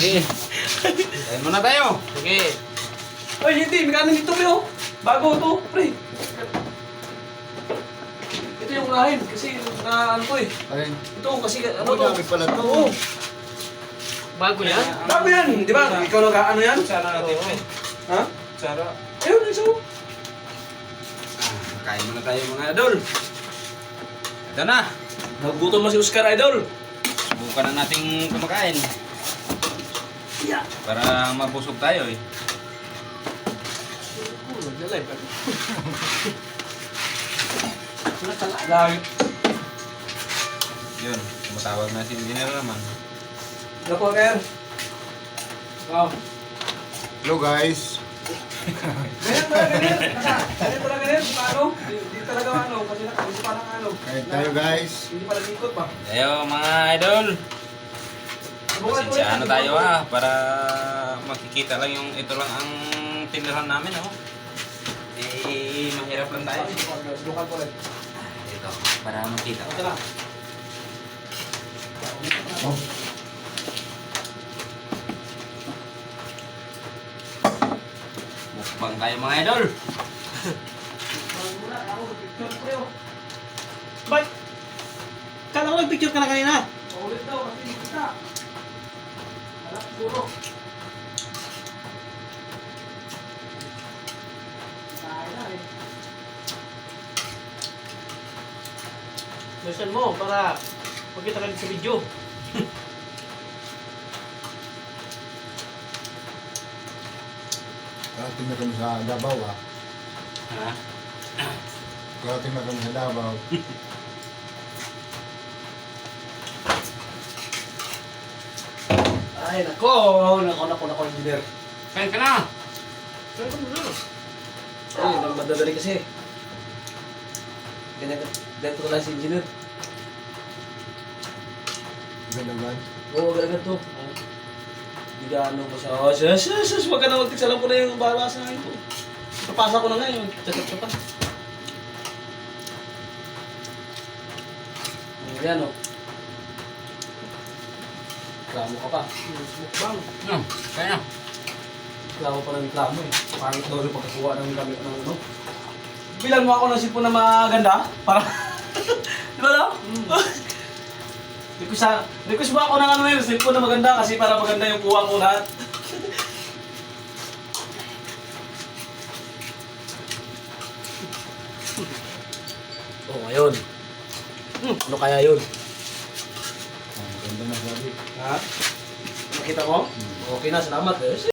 Sige. Kain muna tayo. Sige. Ay, hindi. May kanin dito, pre, oh. Bago to, pre. Ito yung unahin. Kasi, ano to eh. Ayun. Ito, kasi, ano Ano to. dami pala to? Oo. Bago yan? Bago yan, di ba? Ikaw nag-ano yan? Sana natin. Ha? Sara. Ayun, isa. Kain muna tayo mga idol. Ito na. Nagutom na si Oscar, idol. Subukan na nating kumakain. Yeah. Para mabusog tayo eh. Nag-live ka. Lagi. Yun. Tumatawag na si engineer naman. Reporter. Oh. Hello guys. Ganyan talaga, ganyan. Ganyan talaga, ganyan. Paano? Hindi talaga ano. Kasi hindi pa lang ano. Kain tayo guys. Hindi pa nag-ikot pa. Tayo mga idol. Pasensyahan na tayo para makikita lang yung ito lang ang tinirahan namin oh. Eh, mahirap lang tayo. Lokal po rin. Ito, para makita. Ito na. Oh. Mukbang tayo mga idol. Ba't? Kala ko nag-picture ka na kanina. Ulit daw kasi hindi kita. Wala, siguro. Kaya na eh. Bilisan mo para magkita ka din sa video. Karating na kami sa Davao ah. Ha? Karating na kami sa Davao. Ay, nako, engineer. Kain ka na. Ay, madadali kasi. Ganito ko lang si engineer. Ganagan. Oo, agad to. Hindi ka ano pa siya. Oh, sus, wag ka na magtiks. Alam ko na yung bahala sa akin ko. Papasa ko na nga yun. Chat ka pa. Ayan o. Reklamo ka pa. Mukbang. Kaya na. Reklamo pa ng reklamo eh. Pangit daw yung pagkakuha ng gamit ng ano. Bilan mo ako ng sipon na maganda. Para... Di ba daw? Request mo ako ng ano yun, cellphone na maganda kasi para maganda yung kuha ko lahat. Oh, ngayon. Ano kaya yun? Ganda na sabi. Ha? Nakita mo? Okay na, salamat eh.